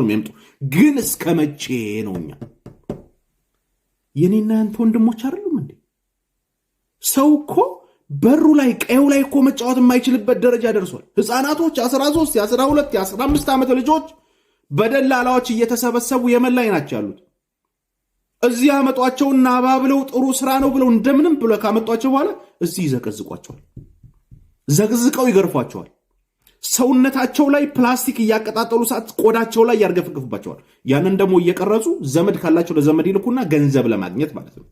የሚያምጡ ግን እስከመቼ ነውኛ የኔና አንተ ወንድሞች አይደሉም እንዴ ሰው እኮ በሩ ላይ ቀዩ ላይ እኮ መጫወት የማይችልበት ደረጃ ደርሷል ህፃናቶች 13 12 15 ዓመት ልጆች በደላላዎች እየተሰበሰቡ የመላይ ናቸው ያሉት እዚህ አመጧቸውና አባብለው ጥሩ ስራ ነው ብለው እንደምንም ብሎ ካመጧቸው በኋላ እዚህ ይዘቀዝቋቸዋል ዘግዝቀው ይገርፏቸዋል ሰውነታቸው ላይ ፕላስቲክ ያቀጣጠሉ ሰዓት ቆዳቸው ላይ ያርገፍግፍባቸዋል ያንን ደግሞ እየቀረጹ ዘመድ ካላቸው ለዘመድ ይልኩና ገንዘብ ለማግኘት ማለት ነው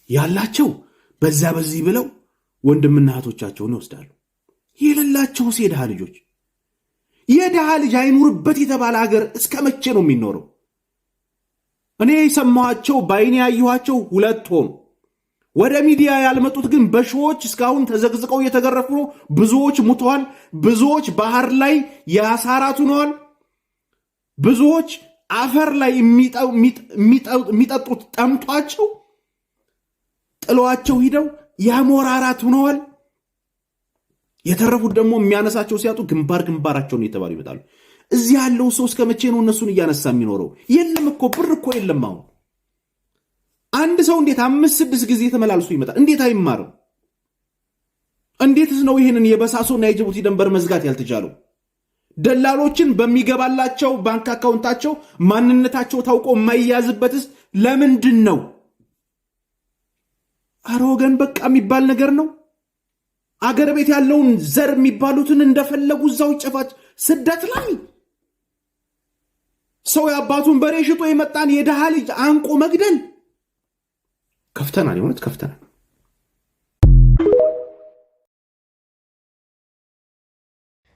ያላቸው በዛ በዚህ ብለው ወንድምና እህቶቻቸውን ይወስዳሉ የሌላቸው የደሃ ልጆች የደሃ ልጅ አይኑርበት የተባለ ሀገር እስከመቼ ነው የሚኖረው እኔ የሰማኋቸው ባይኔ ያዩኋቸው ሁለት ሆኑ ወደ ሚዲያ ያልመጡት ግን በሺዎች እስካሁን ተዘግዝቀው እየተገረፉ ነው ብዙዎች ሙተዋል ብዙዎች ባህር ላይ ያሳራቱ ነዋል ብዙዎች አፈር ላይ የሚጠጡት ጠምጧቸው ጥሏቸው ሂደው ያሞራራት ሆነዋል የተረፉት ደግሞ የሚያነሳቸው ሲያጡ ግንባራቸውን እየተባሉ ይመጣሉ እዚህ ያለው ሰው እስከመቼ ነው እነሱን እያነሳ የሚኖረው የለም እኮ ብር እኮ የለም አሁን አንድ ሰው እንዴት 5-6 ጊዜ ተመላልሶ ይመጣል እንዴት አይማርም እንዴትስ ነው ይሄንን የበሳሶና የጅቡቲ ድንበር መዝጋት ያልተቻለው ደላሎችን በሚገባላቸው ባንክ አካውንታቸው ማንነታቸው ታውቆ የማይያዝበትስ ለምንድን ነው አሮገን በቃ የሚባል ነገር ነው አገር ቤት ያለውን ዘር የሚባሉትን እንደፈለጉ እዛው ጨፋጭ ስደት ላይ ሰው ያባቱን በሬ ሽጦ የመጣን የደሃ ልጅ አንቆ መግደል ከፍተናል የሆነት ከፍተናል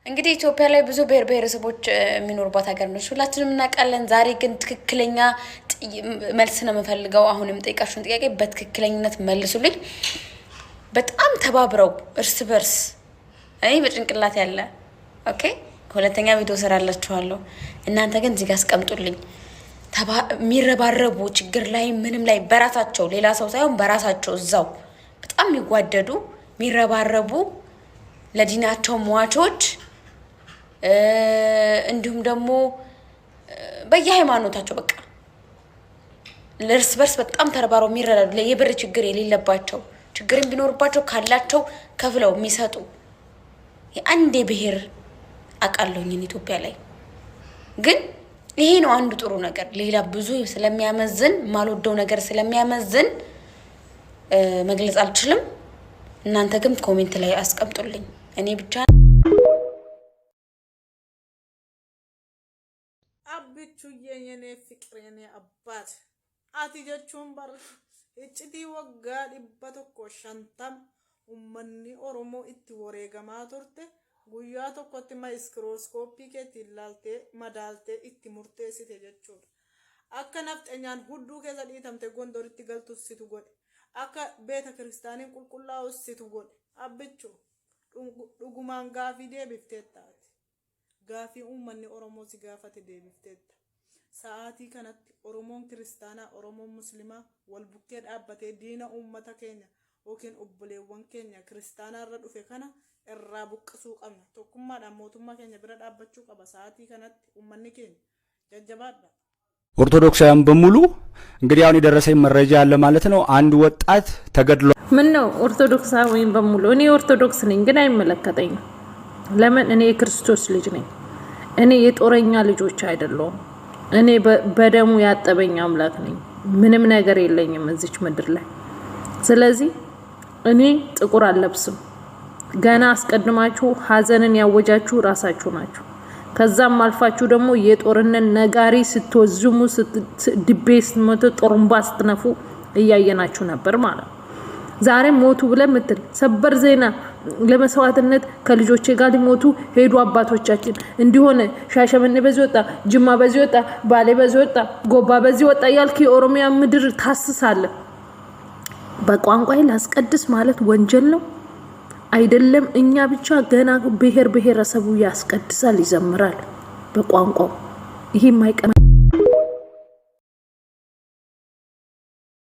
እንግዲህ ኢትዮጵያ ላይ ብዙ ብሔር ብሔረሰቦች የሚኖርባት ሀገር ነች ሁላችንም እናውቃለን ዛሬ ግን ትክክለኛ መልስ ነው የምፈልገው አሁንም ጠይቃችሁን ጥያቄ በትክክለኝነት መልሱልኝ በጣም ተባብረው እርስ በርስ እኔ በጭንቅላት ያለ ኦኬ ሁለተኛ ቪዲዮ ሰራላችኋለሁ እናንተ ግን እዚህ ጋር አስቀምጡልኝ የሚረባረቡ ችግር ላይ ምንም ላይ በራሳቸው ሌላ ሰው ሳይሆን በራሳቸው እዛው በጣም የሚጓደዱ የሚረባረቡ ለዲናቸው ሟቾች እንዲሁም ደግሞ በየሃይማኖታቸው በቃ ለርስ በርስ በጣም ተረባረው የሚረዳዱ ለየብር ችግር የሌለባቸው ችግርን ቢኖርባቸው ካላቸው ከፍለው የሚሰጡ የአንዴ ብሔር አቃለሁኝ ኢትዮጵያ ላይ ግን ይሄ ነው አንዱ ጥሩ ነገር ሌላ ብዙ ስለሚያመዝን ማልወደው ነገር ስለሚያመዝን መግለጽ አልችልም እናንተ ግን ኮሜንት ላይ አስቀምጡልኝ እኔ ብቻ አብቹ የኔ ፍቅር የኔ አባት አትጀቹን በር እጭቲ ወጋ ዲበተኮ ሸንታም ኡመኒ ኦሮሞ ኢቲ ወሬገማ ቱርቴ ጉያ tokkotti ማይክሮስኮፒ ከትላልቴ ማዳልቴ ኢቲ ሙርቴሲቴ ጀቹር አከ ነፍጠኛን ሁዱ ከዘዲተምቴ ጎንዶሪቲ ገልቱሲቱ ጎድ አከ ቤተ ክርስቲያንን ቁልቁላውሲቱ ጎድ አብቹ ዱጉማን ጋፊ ደብፍቴታት ጋፊ ኡመኒ ኦሮሞ ሲጋፈት ደብፍቴት ሰዓቲ ከነት ኦሮሞን ክርስቲያና ኦሮሞን ሙስሊማ ወልቡኬ ዳበቴ ዲና ኡመታ ኬኛ ኦኬን ኦብሌወን ኬኛ ክርስቲያና ረዱፌ ከና irraa buqqisuu qabna tokkummaadhaan mootummaa keenya bira dhaabbachuu qaba sa'aatii kanatti ummanni keenya jajjabaadha ኦርቶዶክሳውያን በሙሉ እንግዲህ አሁን የደረሰኝ መረጃ አለ ማለት ነው አንድ ወጣት ተገድሏል ምን ነው ኦርቶዶክሳውያን በሙሉ እኔ ኦርቶዶክስ ነኝ ግን አይመለከተኝም ለምን እኔ የክርስቶስ ልጅ ነኝ እኔ የጦረኛ ልጆች አይደለም እኔ በደሙ ያጠበኝ አምላክ ነኝ ምንም ነገር የለኝም እዚች ምድር ላይ ስለዚህ እኔ ጥቁር አልለብስም ገና አስቀድማችሁ ሐዘንን ያወጃችሁ ራሳችሁ ናችሁ ከዛም አልፋችሁ ደግሞ የጦርነት ነጋሪ ስትወዝሙ ስትድቤስ ሞተ ጦርምባ ስትነፉ እያየናችሁ ነበር ማለት ዛሬ ሞቱ ብለን ምትል ሰበር ዜና ለመስዋዕትነት ከልጆቼ ጋር ሊሞቱ ሄዱ አባቶቻችን እንዲሆነ ሻሸመኔ በዚህ ወጣ ጅማ በዚህ ወጣ ባሌ በዚህ ወጣ ጎባ በዚህ ወጣ ያልክ የኦሮሚያ ምድር ታስሳለ በቋንቋይ ላስቀድስ ማለት ወንጀል ነው አይደለም እኛ ብቻ ገና ብሔር ብሔረሰቡ ያስቀድሳል ይዘምራል በቋንቋው ይሄ ማይቀር